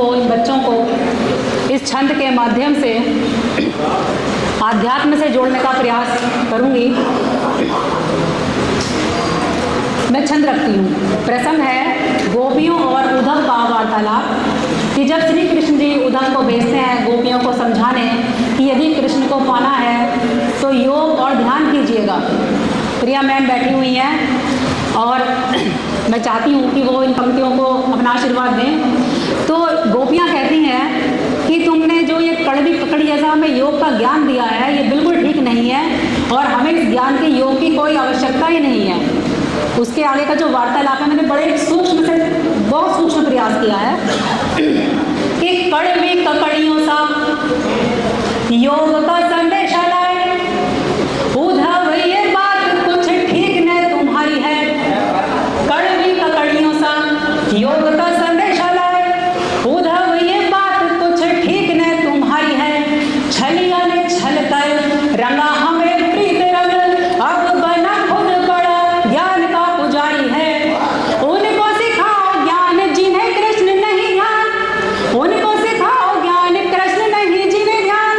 को, इन बच्चों को इस छंद के माध्यम से आध्यात्म से जोड़ने का प्रयास करूंगी। मैं छंद रखती हूँ। प्रसंग है गोपियों और उद्धव का वार्तालाप, कि जब श्री कृष्ण जी उद्धव को भेजते हैं गोपियों को समझाने कि यदि कृष्ण को पाना है तो योग और ध्यान कीजिएगा। प्रिया मैम बैठी हुई हैं और मैं चाहती हूँ कि वो इन पंक्तियों को अपना आशीर्वाद दें। तो गोपियाँ कहती हैं कि तुमने जो ये कड़वी पकड़ी जैसा हमें योग का ज्ञान दिया है ये बिल्कुल ठीक नहीं है और हमें इस ज्ञान के योग की कोई आवश्यकता ही नहीं है। उसके आगे का जो वार्तालाप है मैंने बड़े सूक्ष्म से, बहुत सूक्ष्म प्रयास किया है कि कड़वी ककड़ियों सा योग का संदेश लाए, उद्धव ये बात कुछ ठीक न तुम्हारी है। कड़वी ककड़ियों सा योग का संदेश लाए, उद्धव ये बात कुछ ठीक न तुम्हारी है। छलिया ने छल कर रंगा हमें प्रीत रंग, अब बना खुद बड़ा ज्ञान का पुजारी है। उनको सिखाओ ज्ञान जिन्हें कृष्ण नहीं ध्यान, उनको सिखाओ ज्ञान कृष्ण नहीं जिन्हें ध्यान।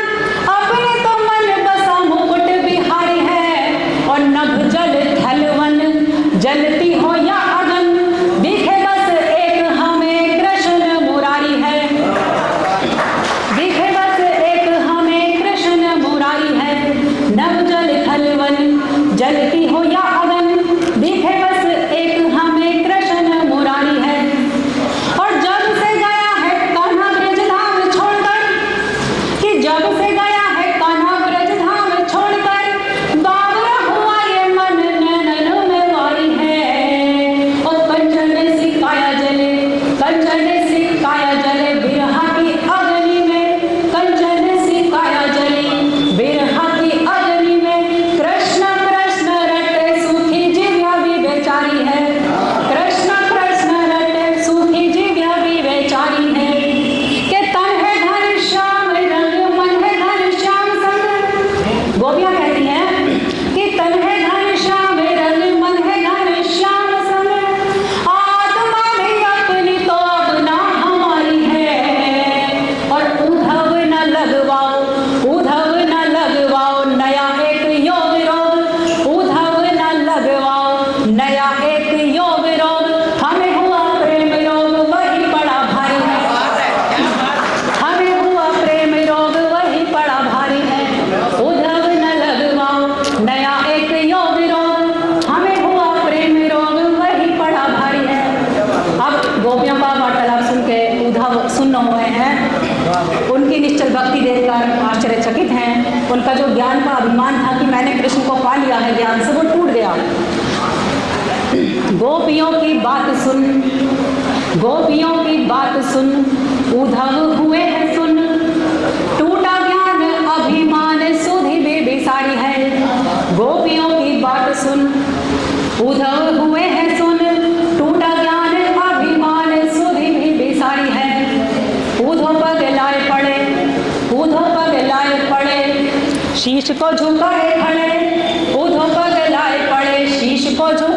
अपने तो मन बसा मुकुट बिहारी है, और नभ जल थलवन जलती हो या अगन, दिखे बस एक हमें कृष्ण मुरारी है। दिखे बस एक हमें कृष्ण मुरारी है। नभ जल थलवन जलती हो या अगन, दिखे बस एक हमें कृष्ण मुरारी है। और जब से गया है कान्हा ब्रज धाम छोड़कर, कि जब से गया है कान्हा ब्रज धाम छोड़कर, बावरा हुआ ये मन नैनन में वारी है। और कंचन सी काया जले, कंचन सी काया जले बिरहा की अग्नि में, कंचन सी काया जले बिरहा की अग्नि में। कृष्ण कृष्ण रटे सूखी जिव्या भी बेचारी है, कृष्ण कृष्ण रटे सूखी जिव्या भी बेचारी है। के तन है घनश्याम रंग, मन है घनश्याम संग। गोपियाँ कहती हैं कि तन है घनश्याम रंग, मन है घनश्याम संग। आत्मा भी अपनी तो अब ना हमारी है, और उद्धव न लगवाओ, उद्धव न लगवाओ नया एक योग रोग, उद्धव न लगवाओ नया एक योग रोग। हमें हुआ प्रेम रोग वही बड़ा भारी है, हमें हुआ प्रेम रोग वही बड़ा भारी है। उद्धव न लगवाओ नया एक योग रोग, हमें हुआ प्रेम रोग वही बड़ा भारी है। अब गोपियों का वार्तालाप सुन के उद्धव सुन्न हुए हैं, उनकी निश्चल भक्ति देखकर आश्चर्यचकित हैं। उनका जो ज्ञान का अभिमान था कि मैंने कृष्ण को पा लिया है ज्ञान से, वो टूट गया। गोपियों की बात सुन, गोपियों की बात सुन, उद्धव हुए हैं सुन। टूटा ज्ञान अभिमान सुधि बेसारी है। गोपियों की बात सुन, उद्धव हुए हैं सुन। टूटा ज्ञान अभिमान सुधि बेसारी है। उद्धव पग लाए पड़े, उद्धव पग लाए पड़े, शीश को झुकाए खड़े। उद्धव पग लाए पड़े, शीश को झुकाए